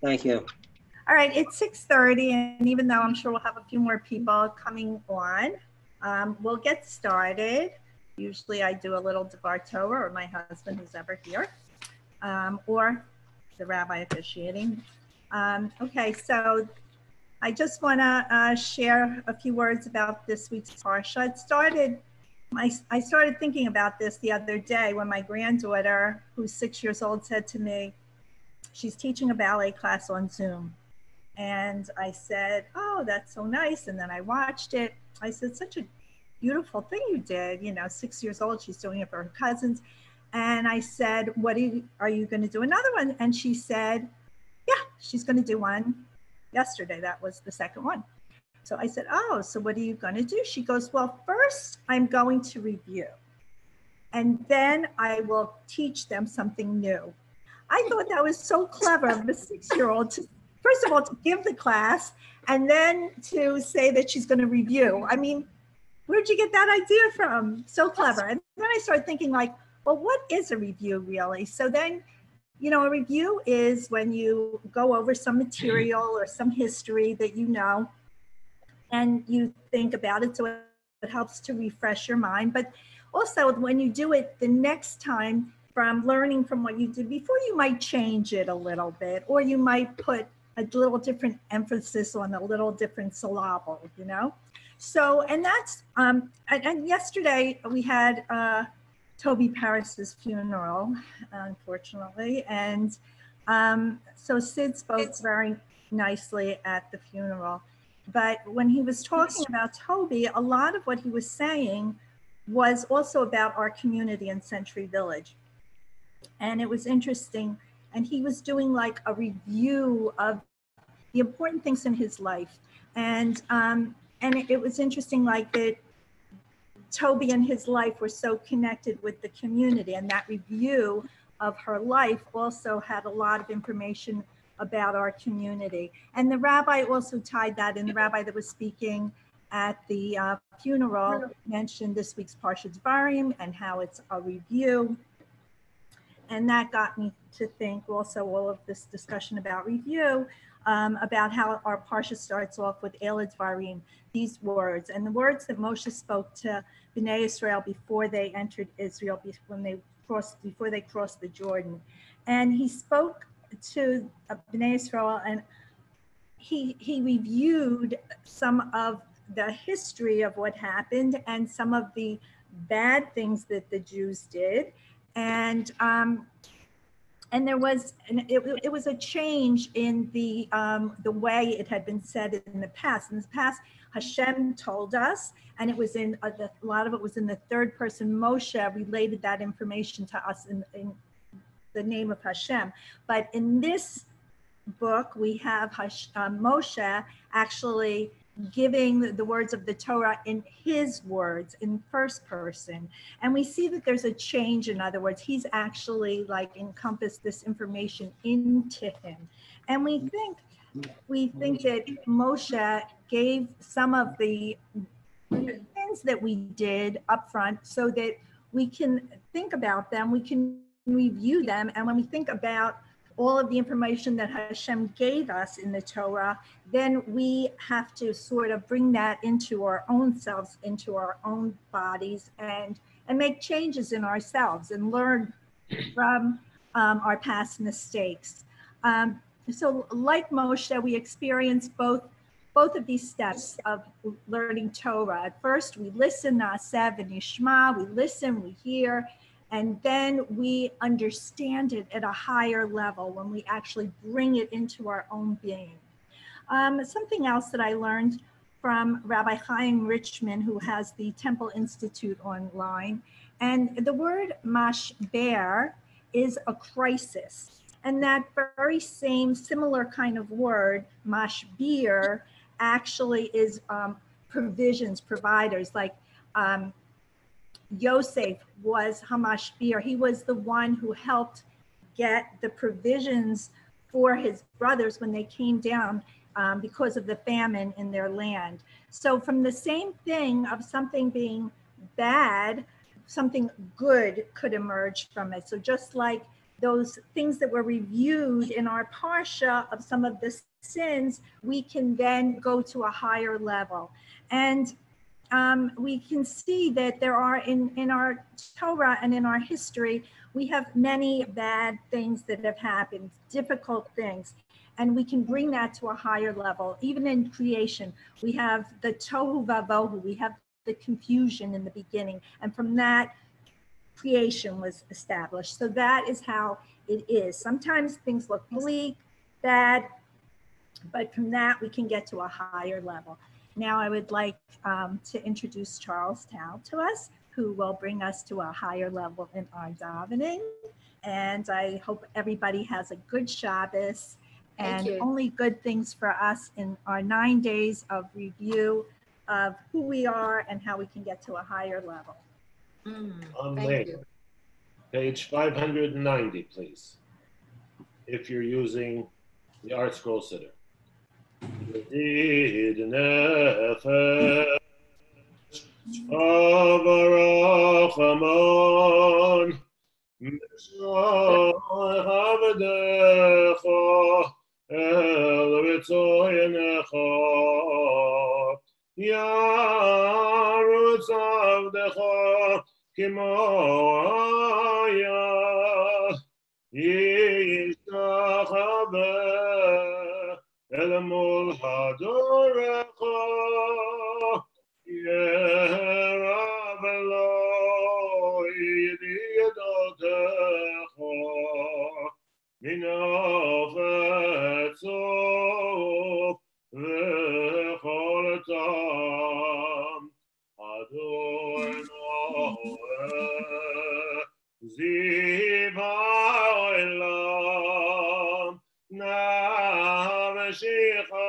Thank you. All right, it's 6:30, and even though I'm sure we'll have a few more people coming on, we'll get started. Usually I do a little Devar Torah, or my husband who's ever here, or the rabbi officiating. Okay, so I just want to share a few words about this week's Parsha. I started thinking about this the other day when my granddaughter, who's 6 years old, said to me, she's teaching a ballet class on Zoom. And I said, oh, that's so nice. And then I watched it. I said, such a beautiful thing you did. 6 years old, she's doing it for her cousins. And I said, are you going to do another one? And she said, yeah, she's going to do one yesterday. That was the second one. So I said, oh, so what are you going to do? She goes, well, first I'm going to review. And then I will teach them something new. I thought that was so clever of the 6-year-old to, first of all, to give the class and then to say that she's going to review. I mean, where'd you get that idea from? So clever. And then I started thinking like, well, what is a review really? So then, a review is when you go over some material or some history that you know, and you think about it. So it helps to refresh your mind. But also when you do it the next time, from learning from what you did before, you might change it a little bit, or you might put a little different emphasis on a little different syllable, So, and that's, and yesterday we had Toby Paris's funeral, unfortunately. And so Sid spoke very nicely at the funeral. But when he was talking about Toby, a lot of what he was saying was also about our community in Century Village. And it was interesting. And he was doing like a review of the important things in his life. And it was interesting, like that Toby and his life were so connected with the community. And that review of her life also had a lot of information about our community. And the rabbi also tied that in. The rabbi that was speaking at the funeral mentioned this week's Parsha Dvarim and how it's a review. And that got me to think also all of this discussion about review, about how our Parsha starts off with Ela Dvarim, these words, and the words that Moshe spoke to Bnei Israel before they entered Israel, before they crossed the Jordan. And he spoke to Bnei Israel, and he reviewed some of the history of what happened and some of the bad things that the Jews did. And it was a change in the way it had been said in the past. In the past, Hashem told us, and it was a lot of it was in the third person. Moshe related that information to us in the name of Hashem. But in this book, we have Moshe actually giving the words of the Torah in his words, in first person. And we see that there's a change. In other words, he's actually like encompassed this information into him. And we think that Moshe gave some of the things that we did up front so that we can think about them, we can review them. And when we think about all of the information that Hashem gave us in the Torah, then we have to sort of bring that into our own selves, into our own bodies, and make changes in ourselves and learn from our past mistakes. So like Moshe, we experience both of these steps of learning Torah. At first, we listen, Na'aseh v'nishma, we listen, we hear, and then we understand it at a higher level when we actually bring it into our own being. Something else that I learned from Rabbi Chaim Richman, who has the Temple Institute online, and the word mashber is a crisis. And that very same similar kind of word, mashbir, actually is provisions, providers, like Yosef was Hamashbir. He was the one who helped get the provisions for his brothers when they came down because of the famine in their land. So from the same thing of something being bad, something good could emerge from it. So just like those things that were reviewed in our parsha of some of the sins, we can then go to a higher level. And we can see that there are in our Torah and in our history, we have many bad things that have happened, difficult things, and we can bring that to a higher level. Even in creation, we have the tohu vavohu, we have the confusion in the beginning, and from that, creation was established. So that is how it is. Sometimes things look bleak, bad, but from that, we can get to a higher level. Now I would like to introduce Charles Tao to us, who will bring us to a higher level in our davening. And I hope everybody has a good Shabbos and only good things for us in our 9 days of review of who we are and how we can get to a higher level. Thank you. Page 590, please. If you're using the Art Scroll Sitter. Yedid nefesh avarach amon mishloach avdecha el ritzoyenecha yarutz avdecha kimo ayah yishtachaveh El mol hadorecha yerav lo yedidotecha minafetzof v'chol tam Adonai ziva olam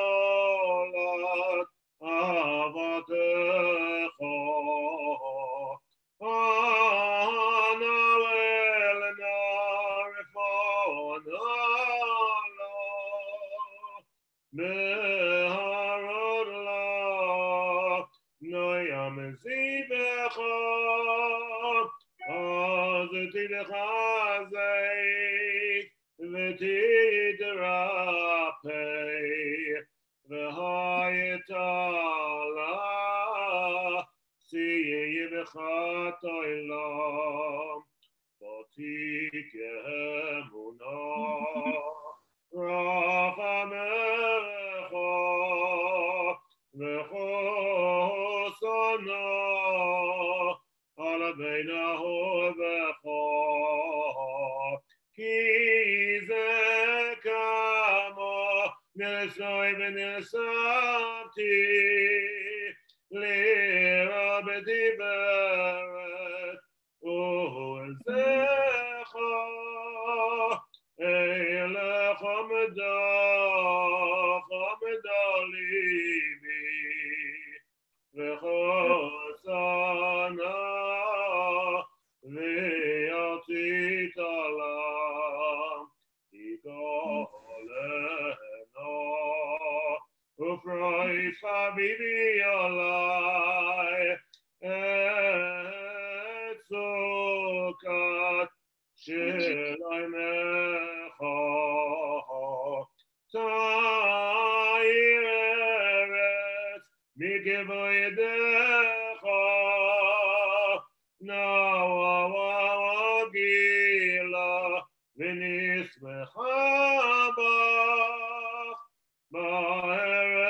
Shicholat avatecha ana elna rifana meharod la noyam zibecha azetidecha zeik v'tidrapei v'hayetala siye b'chat olam v'tik emuna rachamecha v'chosana ala beinahu v'cha ki ze kamo Nesoi v'nesavti li'rabeti beret u'ezecha eilecha meda libi v'chosana v'yatit alam Ufroi Chabibi Alai Etzukat Shiloi Mecha Ta'ir Eretz Mikivo Yedecha Nawa Wagila V'nismecha Bach Ba'erev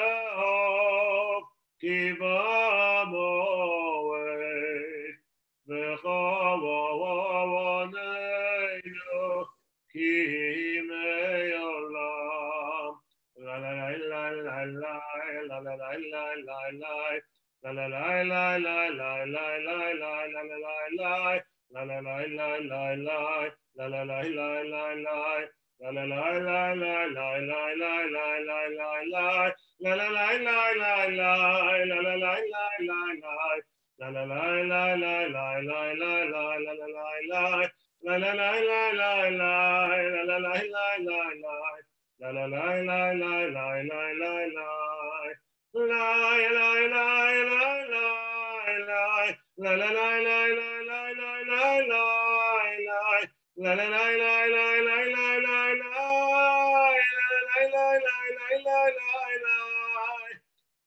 Kiva Moed V'chavaneinu Kimei Olam La la la la la la la la la la la la La la la la la la la la la la la la La la la la la la La la la la la la La la la la la la la la la la la la La la la la la la La la la la la la La la la la la la la la la la la la La la la la la la La la la la la la La la la la la la la la la La la la la la la La la la la la la la la la La la la la la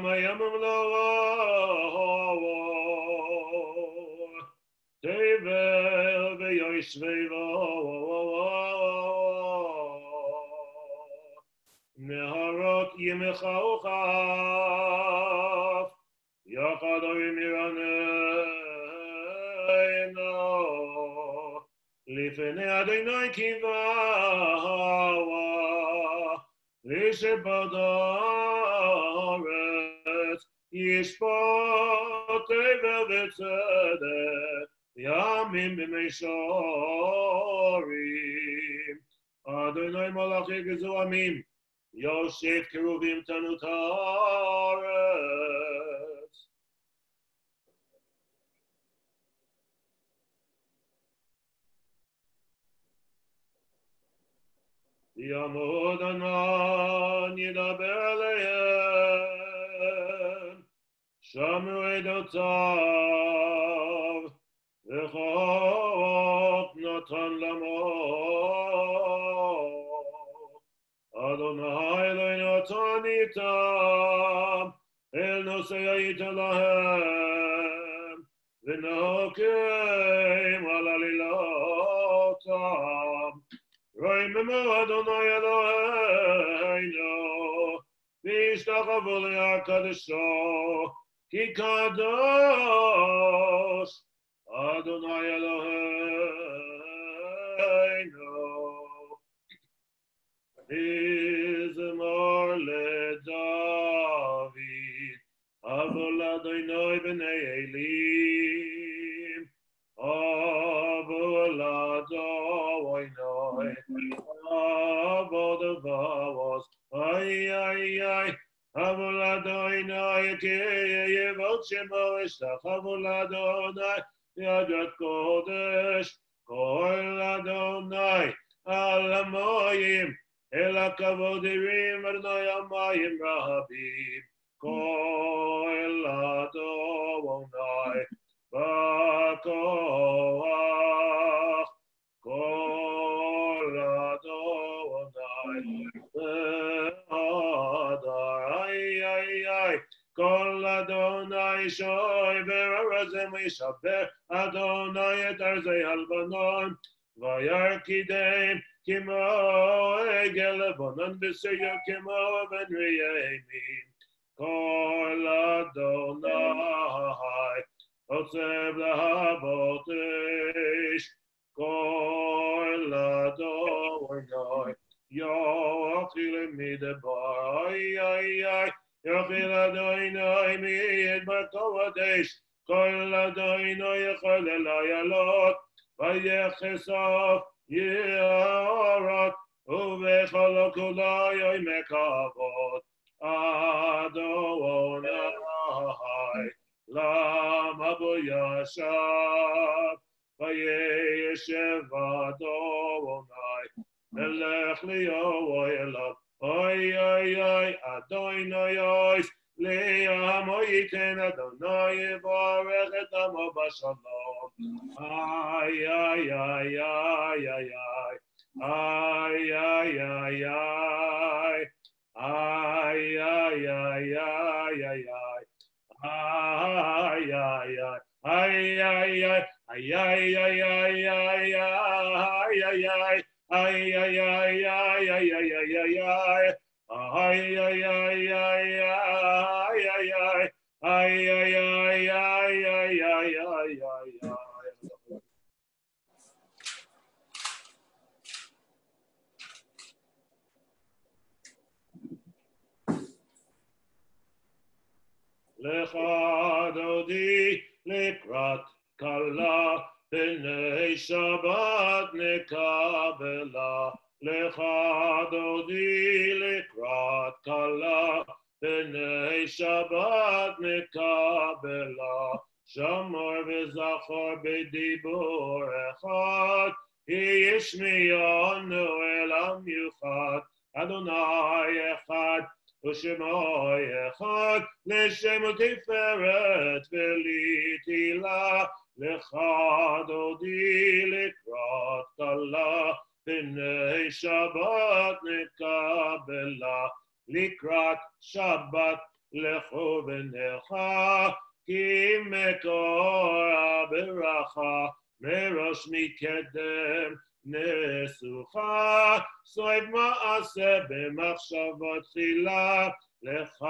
Kama yamim lo tevel v'yoshveva neharot yemecha uchaf yachad oimiraneno lifnei Adonai kivawa Lishebadaret Yishpat Tevel v'tzedek Yamim b'meishorim Adonai malachi gezuamim Yosef keruvim tanut haaretz Yamod anan yidaber aleihem Shamu edotav v'chok natan lamo Adonai Eloheinu tanitam el nosei lahem v'nokem al alilotam Remember Adonai Eloheinu, v'ishtachavu le'akadesho, ki kadosh Adonai Eloheinu. Mizmor leDavid, avol Adonai b'nei Elim, avol Adonai. Avos, ay, Avol Adonai, Yevot Shemo, Avol Adonai, Yadat Kodesh, Kol Adonai, Alamoyim, Ela Kavodirim, Adonai Amayim Rahabim, Kol Adonai, Bakoach, Kol Adonai, Adonai, Kol Adonai, Shoy Berazem Yishaber, Adonai et Arzei Albanon, Vayarkidem, Kimo Egel Lebanon, B'Seyo Kimo Ben Riyemim, Kol Adonai, Otzev Lahabotesh, Kol Adonai, Yochil Midabar, Yochil Adonai Midbar Kodesh, Kol Adonai Yochel Elayalot, Vayechesof Yeorot, Uvechol Kulai Mekavot, Adonai, Lama Boyashav, Vayeshev Adonai, Melech Liyoelav, Oy, Adonai, Liam Oyiken Adonai, Yivarech et Amo Bashalom, ay, Lecha dodi lekrat kala b'nei Shabbat nekabela. Lecha dodi lekrat kala b'nei Shabbat nekabela. Shamor v'zachor b'dibur echad ki yishmiyanu elam yuchad Adonai echad Ushemo echad l'shem tiferet v'litila lecha dodi likrat kala b'nei Shabbat nekabela likrat Shabbat לכו ונלכה, כי מקור הברכה, מראש מקדם נסוכה, סויד מעשה במחשבות תחילה, לך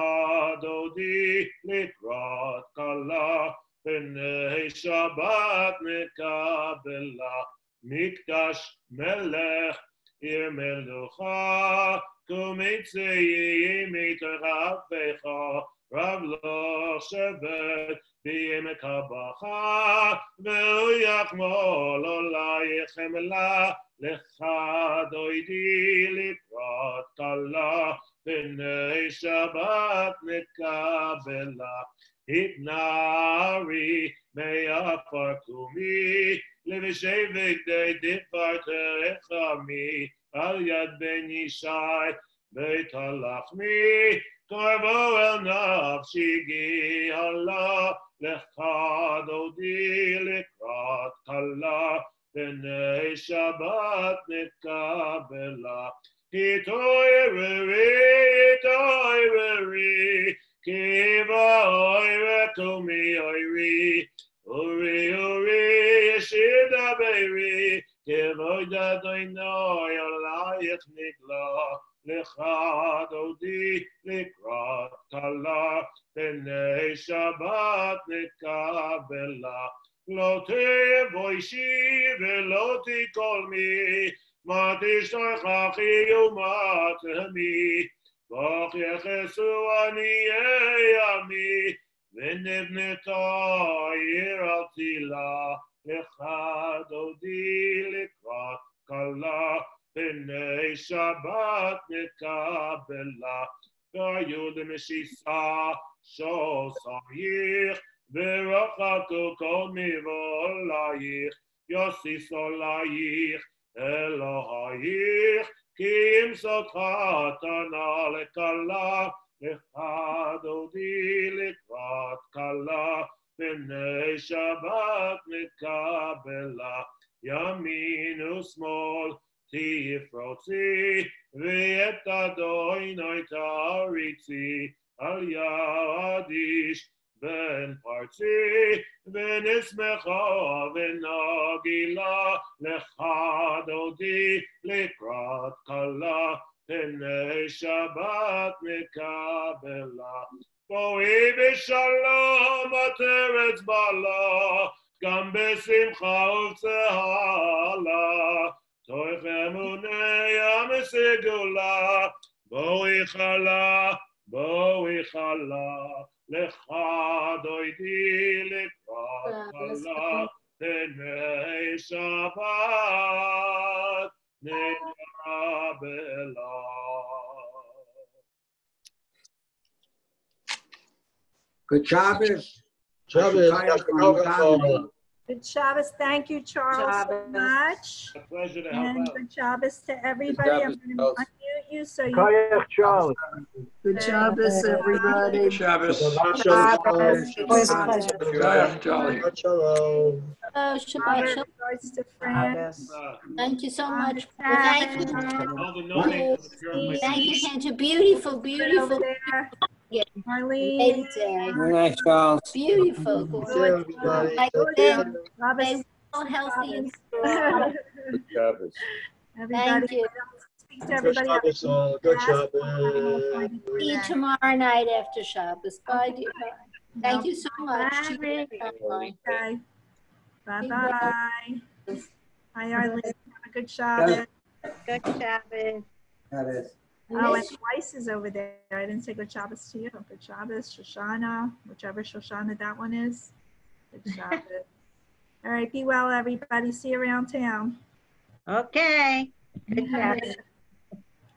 דודי לקראת כלה, פני שבת נקבלה, מקדש מלך עיר מלוכה, קומי צאי מתרעבך, רב לא שבת בימי קבחה, והוא יחמול עלייך חמלה, לך דודי לקראת כלה, פני שבת נקבלה. התנערי מעפר קומי, לבשי בגדי דבר תרחמי, על יד בן ישי בית הלחמי, קרבו אל נפשי גאלה, לך דודי לקראת כלה, פני שבת נקבלה. התעוררי, התעוררי, כי באוי וקומי אורי, אורי אורי ישיר דברי, כבוד אדוני עלייך נגלה, לך דודי לקראת כלה, פני שבת נקבלה. לא תבושי ולא תקולמי, מה תשתכחי ומה תהמי, כך יחסו עניי עמי, ונבנתה עיר על תילה, לך דודי לקראת כלה, פני שבת נקבלה. והיו למשיסה שוסייך, ורחקו כל מבולייך, יוסיס עלייך אלוהייך, כי ימסוך חתנה לכלה, לך דודי לקראת כלה, פני שבת נקבלה. ימין ושמאל תפרוצי, ואת אדוני תריצי, על יד איש בן פרצי, ונשמחה ונגילה, לך דודי לקראת כלה, פני שבת נקבלה. בואי בשלום את ארץ בלה, גם בשמחה ובצהלה, תוך אמוניה מסגולה, בואי חלה, בואי חלה, לך דודי לקראת כלה, פני שבת נקבלה. Good Shabbos. Good Shabbos. Thank you, Charles, so much. A pleasure to help And out. good Shabbos to everybody. I'm going to unmute you so you Charles. Good Shabbos, everybody. Shabbos. Shabbos. Always a pleasure. Charlie. Oh, Shabbat Robert Shalom. regards to Fran. Thank you so much. Shabbos. Thank you. All the nomads of the girls. Thank you, Sandra. Beautiful, Over beautiful. there. Yeah. Marlene. Lady day. Very nice, Charles. Beautiful. Good. Like Good. them, Robert. they all healthy and strong. Good Shabbos. Everybody. Thank you. Speak to everybody. Good See you tomorrow night after Shabbos. Bye, dear. Thank you so much. Bye. Bye. Okay. Bye-bye. Hi, Arlene. Have a good Shabbos. Good Shabbos. Shabbos. Oh, and Weiss is over there. I didn't say good Shabbos to you. Good Shabbos, Shoshana, whichever Shoshana that one is. Good Shabbos. All right, be well, everybody. See you around town. Okay. Good Shabbos.